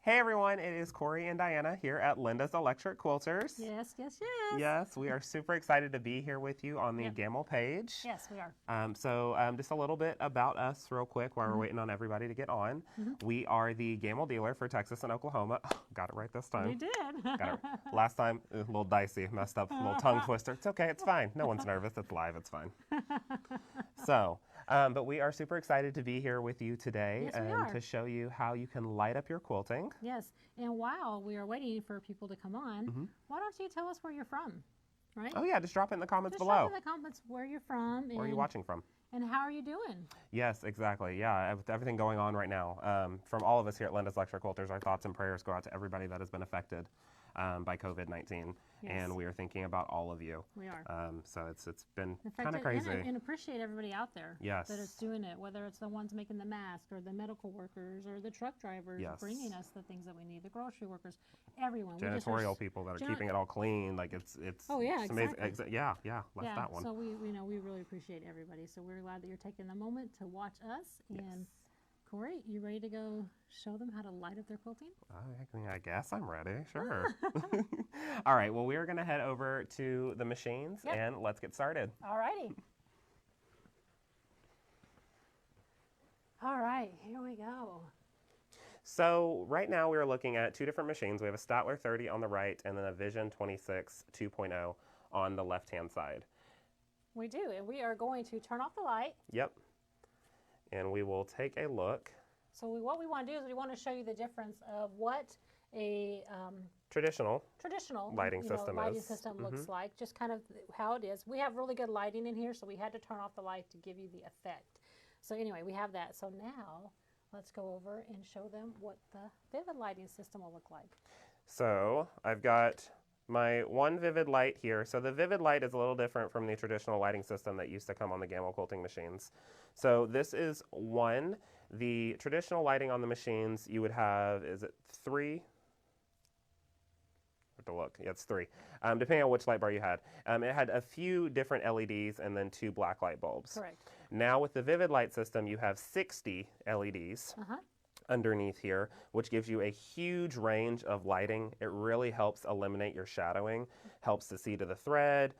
Hey everyone, it is Corey and Diana here at Linda's Electric Quilters. Yes, yes, yes. Yes, we are super excited to be here with you on the Gamble page. Yes, we are. Just a little bit about us real quick while we're waiting on everybody to get on. We are the Gamble dealer for Texas and Oklahoma. Got it right this time. You did. Got it. Last time, a little dicey, messed up, a little tongue twister. It's okay, it's fine. No one's nervous, it's live, it's fine. But we are super excited to be here with you today Yes, and to show you how you can light up your quilting. Yes, and while we are waiting for people to come on, why don't you tell us where you're from, right? Oh yeah, just drop it in the comments Just below. drop in the comments where you're from. Where are you watching from? And how are you doing? Yes, exactly. Yeah, with everything going on right now. From all of us here at Linda's Electric Quilters, our thoughts and prayers go out to everybody that has been affected by COVID-19. Yes. And we are thinking about all of you. We are. So it's been kind of crazy. And appreciate everybody out there Yes. that is doing it, whether it's the ones making the mask or the medical workers or the truck drivers bringing us the things that we need, the grocery workers, everyone. Janitorial people that are keeping it all clean, like it's oh yeah, it's exactly. amazing. Yeah, that one. So we really appreciate everybody. So we're glad that you're taking the moment to watch us. And Corey, you ready to go show them how to light up their quilting? I guess I'm ready. Sure. All right. Well, we are going to head over to the machines and let's get started. All righty. All right. Here we go. So right now we're looking at two different machines. We have a Statler 30 on the right and then a Vision 26 2.0 on the left-hand side. We do. And we are going to turn off the light. Yep. And we will take a look. So what we want to do is we want to show you the difference of what a traditional lighting system looks like, just kind of how it is. We have really good lighting in here, so we had to turn off the light to give you the effect. So anyway, we have that. So now let's go over and show them what the Vivid lighting system will look like. So I've got my one Vivid light here. So the Vivid light is a little different from the traditional lighting system that used to come on the Gamble quilting machines. So this is one. The traditional lighting on the machines, you would have, is it 3? I have to look. Yeah, it's 3, depending on which light bar you had. It had a few different LEDs and then 2 black light bulbs. Correct. Now with the Vivid light system, you have 60 LEDs. Underneath here, which gives you a huge range of lighting. It really helps eliminate your shadowing, helps to see to the thread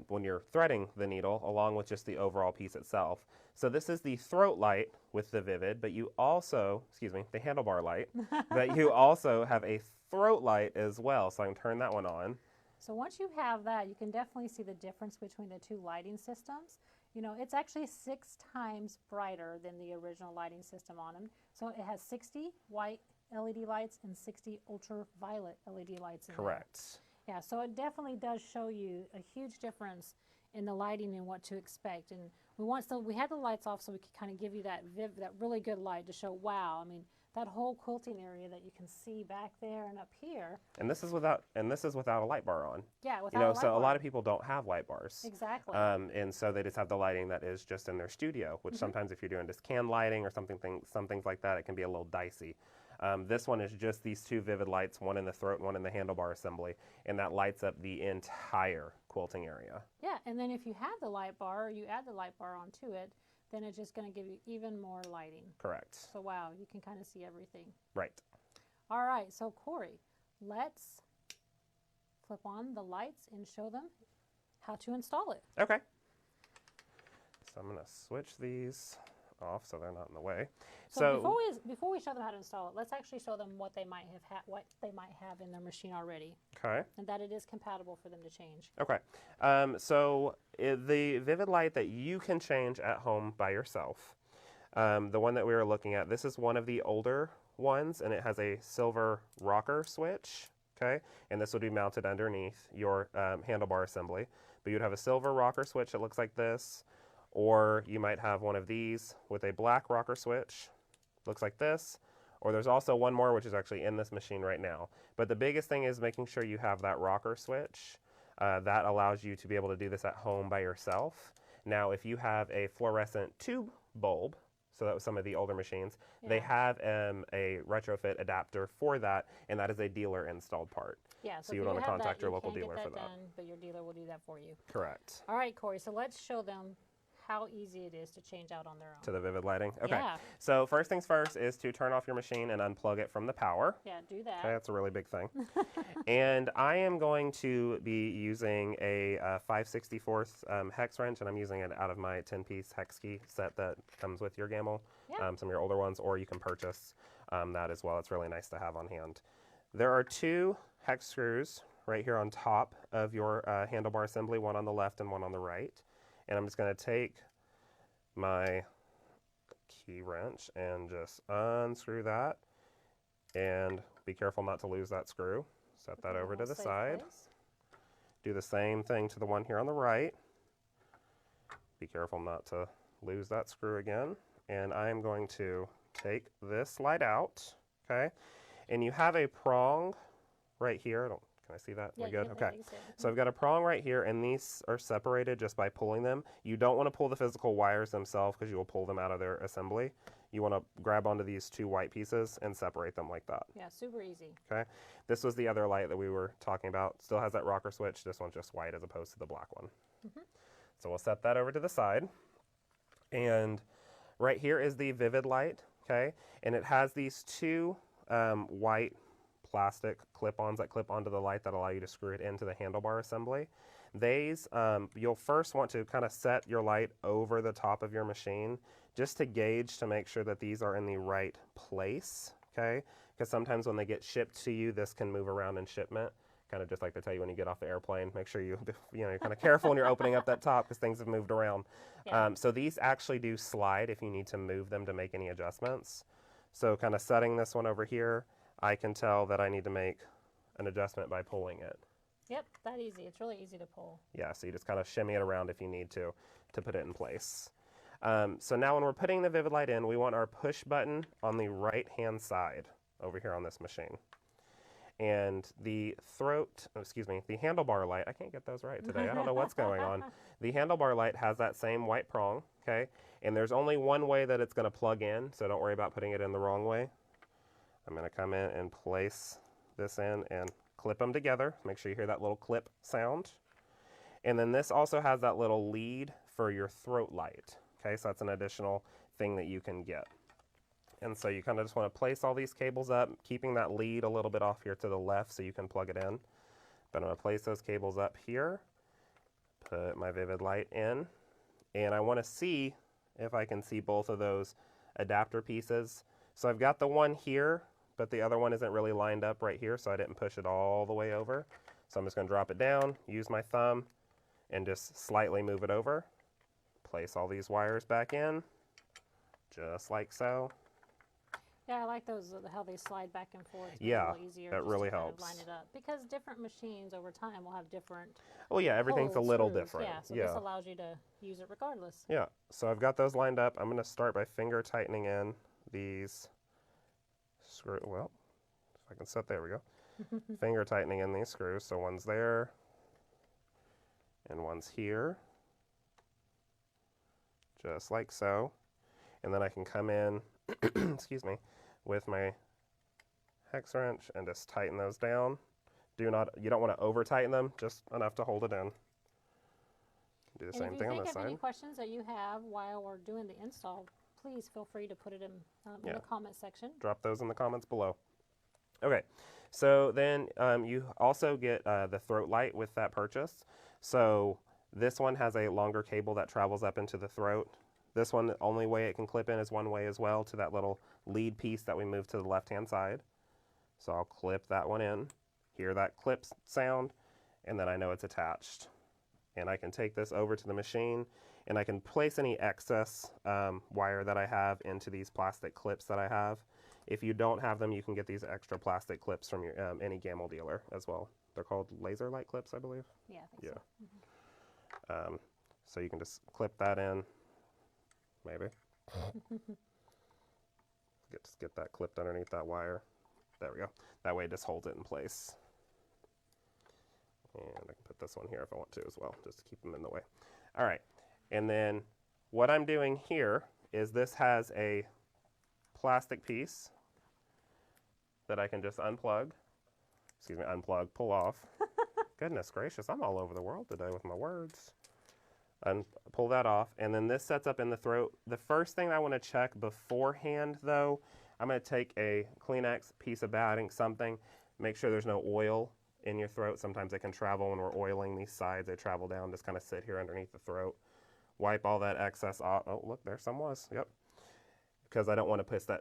when you're threading the needle, along with just the overall piece itself. So this is the throat light with the Vivid, but you also, the handlebar light, but you also have a throat light as well. So I can turn that one on. So once you have that, you can definitely see the difference between the two lighting systems. You know, it's actually 6 times brighter than the original lighting system on them. So it has 60 white LED lights and 60 ultraviolet LED lights in Correct. there. Yeah, so it definitely does show you a huge difference in the lighting and what to expect. And we had the lights off so we could kind of give you that really good light to show, wow, I mean, that whole quilting area that you can see back there and up here. And this is without a light bar on. Yeah, without a light bar. So a lot of people don't have light bars. Exactly. And so they just have the lighting that is just in their studio, which sometimes if you're doing just can lighting or some things like that, it can be a little dicey. This one is just these 2 Vivid lights, one in the throat and one in the handlebar assembly, and that lights up the entire quilting area. Yeah, and then if you have the light bar or you add the light bar onto it, then it's just going to give you even more lighting. Correct. So wow, you can kind of see everything. Right. All right, so Corey, let's flip on the lights and show them how to install it. Okay. So I'm going to switch these off so they're not in the way. So before we show them how to install it, let's actually show them what they might have in their machine already. Okay. And that it is compatible for them to change. Okay. The Vivid light that you can change at home by yourself, the one that we were looking at, this is one of the older ones, and it has a silver rocker switch. Okay. And this would be mounted underneath your handlebar assembly. But you'd have a silver rocker switch that looks like this. Or you might have one of these with a black rocker switch, looks like this. Or there's also one more which is actually in this machine right now. But the biggest thing is making sure you have that rocker switch. That allows you to be able to do this at home by yourself. Now if you have a fluorescent tube bulb, so that was some of the older machines, they have a retrofit adapter for that, and that is a dealer installed part. Yeah, so you would want to contact your local dealer for that. But your dealer will do that for you. Correct. All right, Corey, so let's show them how easy it is to change out on their own. To the vivid lighting? Okay. Yeah. So first things first is to turn off your machine and unplug it from the power. Yeah, do that. Okay, that's a really big thing. And I am going to be using a 5/64 hex wrench, and I'm using it out of my 10-piece hex key set that comes with your Gamble, Yeah. some of your older ones, or you can purchase that as well. It's really nice to have on hand. There are 2 hex screws right here on top of your handlebar assembly, one on the left and one on the right. And I'm just going to take my key wrench and just unscrew that, and be careful not to lose that screw. Set that over to the side. Do the same thing to the one here on the right. Be careful not to lose that screw again. And I'm going to take this light out, okay? And you have a prong right here. Can I see that? Yeah, we good? Okay. So So I've got a prong right here, and these are separated just by pulling them. You don't want to pull the physical wires themselves because you will pull them out of their assembly. You want to grab onto these 2 white pieces and separate them like that. Yeah, super easy. Okay. This was the other light that we were talking about. Still has that rocker switch. This one's just white as opposed to the black one. So we'll set that over to the side. And right here is the vivid light, okay? And it has these 2 white plastic clip-ons that clip onto the light that allow you to screw it into the handlebar assembly. These, you'll first want to kind of set your light over the top of your machine just to gauge to make sure that these are in the right place, okay? Because sometimes when they get shipped to you, this can move around in shipment. Kind of just like they tell you when you get off the airplane, make sure you're kind of careful when you're opening up that top because things have moved around. Yeah. So these actually do slide if you need to move them to make any adjustments. So kind of setting this one over here, I can tell that I need to make an adjustment by pulling it. Yep, that easy. It's really easy to pull. Yeah, so you just kind of shimmy it around if you need to put it in place. So now when we're putting the vivid light in, we want our push button on the right-hand side over here on this machine. And the the handlebar light, I can't get those right today. I don't know what's going on. The handlebar light has that same white prong, okay? And there's only one way that it's going to plug in, so don't worry about putting it in the wrong way. I'm going to come in and place this in and clip them together. Make sure you hear that little clip sound. And then this also has that little lead for your throat light, okay? So that's an additional thing that you can get. And so you kind of just want to place all these cables up, keeping that lead a little bit off here to the left so you can plug it in. But I'm going to place those cables up here, put my vivid light in, and I want to see if I can see both of those adapter pieces. So I've got the one here, but the other one isn't really lined up right here, so I didn't push it all the way over. So I'm just going to drop it down, use my thumb, and just slightly move it over. Place all these wires back in, just like so. Yeah, I like those, how they slide back and forth. Yeah, a little easier that just really to kind of helps. line it up. Because different machines over time will have different Oh yeah, everything's a holes, little screws. different. Yeah, so this allows you to use it regardless. Yeah, so I've got those lined up. I'm going to start by finger tightening in these screws. Well, if I can set, there we go. Finger tightening in these screws. So one's there and one's here, just like so. And then I can come in, excuse me, with my hex wrench and just tighten those down. You don't want to over tighten them, just enough to hold it in. Do the same thing on this If you think of side. any questions that you have while we're doing the install, please feel free to put it in the comment section. Drop those in the comments below. Okay, so then you also get the throat light with that purchase. So this one has a longer cable that travels up into the throat. This one, the only way it can clip in is one way as well, to that little lead piece that we moved to the left-hand side. So I'll clip that one in, hear that clip sound, and then I know it's attached. And I can take this over to the machine, and I can place any excess wire that I have into these plastic clips that I have. If you don't have them, you can get these extra plastic clips from your any Gamble dealer as well. They're called laser light clips, I believe. Yeah, I think so. So you can just clip that in, maybe. Just get that clipped underneath that wire. There we go. That way it just holds it in place. And I can put this one here if I want to as well, just to keep them in the way. All right, and then what I'm doing here is this has a plastic piece that I can just unplug. Excuse me, unplug, pull off. Goodness gracious, I'm all over the world today with my words. pull that off, and then this sets up in the throat. The first thing I want to check beforehand, though, I'm going to take a Kleenex, piece of batting, something, make sure there's no oil in your throat. Sometimes they can travel when we're oiling these sides. They travel down, just kind of sit here underneath the throat. Wipe all that excess off. Oh, look, there some was. Yep. Because I don't want to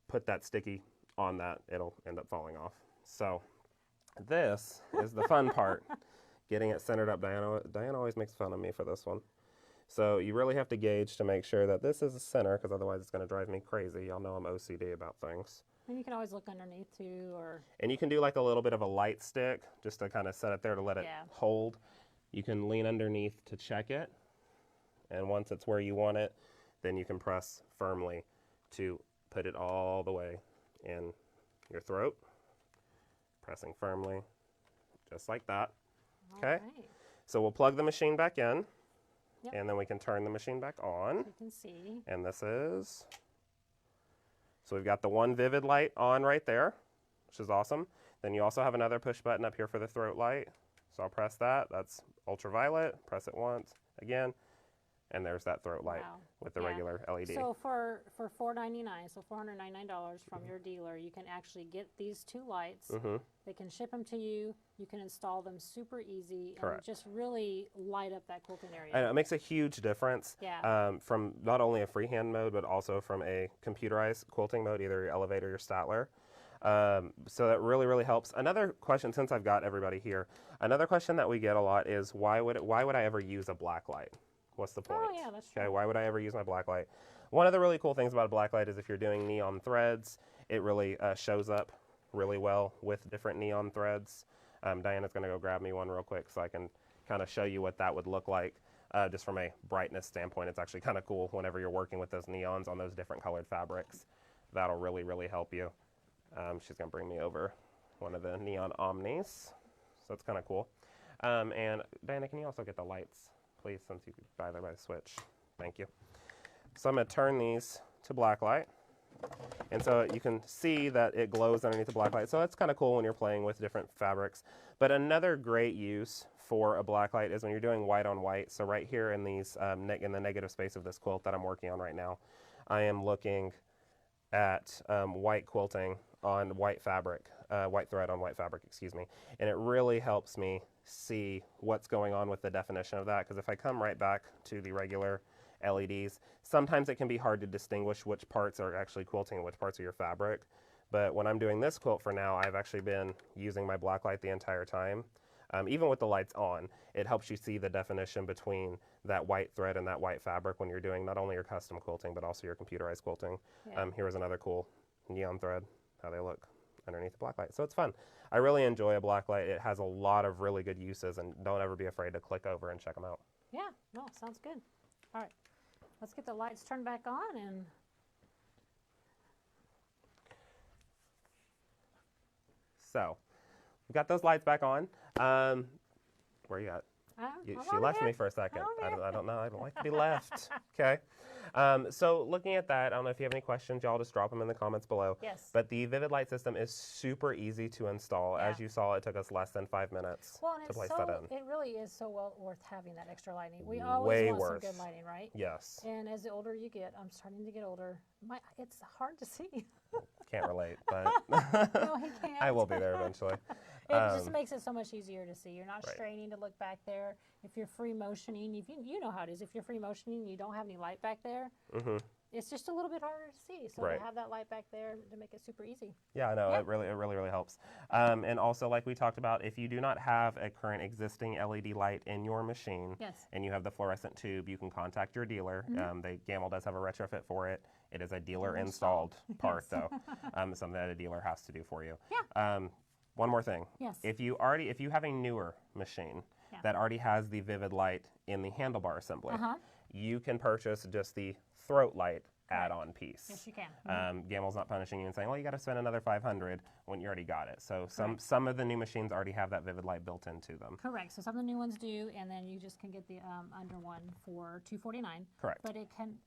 put that sticky on that. It'll end up falling off. So this is the fun part, getting it centered up. Diana always makes fun of me for this one. So you really have to gauge to make sure that this is the center, because otherwise it's going to drive me crazy. Y'all know I'm OCD about things. And you can always look underneath too, or... And you can do like a little bit of a light stick, just to kind of set it there to let it hold. You can lean underneath to check it. And once it's where you want it, then you can press firmly to put it all the way in your throat. Pressing firmly, just like that. Okay? Right. So we'll plug the machine back in, and then we can turn the machine back on. You can see. And this is... So we've got the one vivid light on right there, which is awesome. Then you also have another push button up here for the throat light. So I'll press that. That's ultraviolet. Press it once, again. And there's that throat light with the regular LED. So for $4.99, so $499 from your dealer, you can actually get these two lights. They can ship them to you. You can install them super easy and just really light up that quilting area. I know, it makes a huge difference from not only a freehand mode, but also from a computerized quilting mode, either your Elevator or your Statler. So that really, really helps. Another question, since I've got everybody here, another question that we get a lot is why would I ever use a black light? What's the point? Oh, yeah, that's true. Okay, why would I ever use my black light? One of the really cool things about a black light is if you're doing neon threads, it really shows up really well with different neon threads. Diana's going to go grab me one real quick so I can kind of show you what that would look like. Just from a brightness standpoint, it's actually kind of cool whenever you're working with those neons on those different colored fabrics. That'll really, really help you. She's going to bring me over one of the neon omnis, so it's kind of cool. And Diana, can you also get the lights, please, since you could buy them by the switch? Thank you. So I'm going to turn these to black light. And so you can see that it glows underneath the black light. So that's kind of cool when you're playing with different fabrics. But another great use for a black light is when you're doing white on white. So right here in these in the negative space of this quilt that I'm working on right now, I am looking at white quilting on white fabric, white thread on white fabric, excuse me. And it really helps me see what's going on with the definition of that. Because if I come right back to the regular LEDs, sometimes it can be hard to distinguish which parts are actually quilting and which parts are your fabric. But when I'm doing this quilt for now, I've actually been using my black light the entire time. Even with the lights on, it helps you see the definition between that white thread and that white fabric when you're doing not only your custom quilting, but also your computerized quilting. Yeah. Here is another cool neon thread, how they look underneath the black light. So it's fun. I really enjoy a black light. It has a lot of really good uses, and don't ever be afraid to click over and check them out. Yeah, no, sounds good. All right, let's get the lights turned back on and... So, we've got those lights back on. Where are you at? She left me for a second. I don't know. I don't like to be left. Okay. So looking at that, I don't know if you have any questions, y'all just drop them in the comments below. Yes. But the Vivid Light system is super easy to install. Yeah. As you saw, it took us less than 5 minutes to place that in. It really is so well worth having that extra lighting. We always want some good lighting, right? Yes. And as the older you get, I'm starting to get older. It's hard to see. Can't relate, but no, he can't. I will be there eventually. It just makes it so much easier to see. You're not straining to look back there. If you're free motioning, if you know how it is. If you're free motioning and you don't have any light back there, it's just a little bit harder to see. So to have that light back there to make it super easy. Yeah, I know. Yeah. It really helps. And also, like we talked about, if you do not have a current existing LED light in your machine, and you have the fluorescent tube, you can contact your dealer. Gamble does have a retrofit for it. It is a dealer installed part, though. Something that a dealer has to do for you. Yeah. One more thing. Yes. If you have a newer machine that already has the Vivid Light in the handlebar assembly, you can purchase just the throat light add-on piece. Yes, you can. Gamble's not punishing you and saying, well, you got to spend another $500 when you already got it. So some of the new machines already have that Vivid Light built into them. Correct. So some of the new ones do, and then you just can get the under one for $249. Correct. But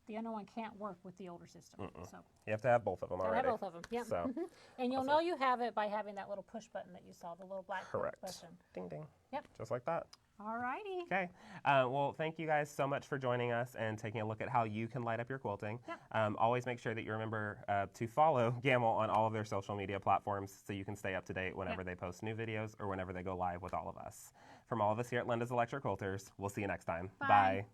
the under one can't work with the older system. So you have to have both of them already. Have both of them. Yep. So and you'll know you have it by having that little push button that you saw, the little black push button. Ding ding. Yep. Just like that. All righty. Okay. Well, thank you guys so much for joining us and taking a look at how you can light up your quilting. Yep. Always make sure that you remember to follow Gamble on all of their social media platforms so you can stay up to date whenever they post new videos or whenever they go live with all of us. From all of us here at Linda's Electric Quilters, we'll see you next time. Bye. Bye.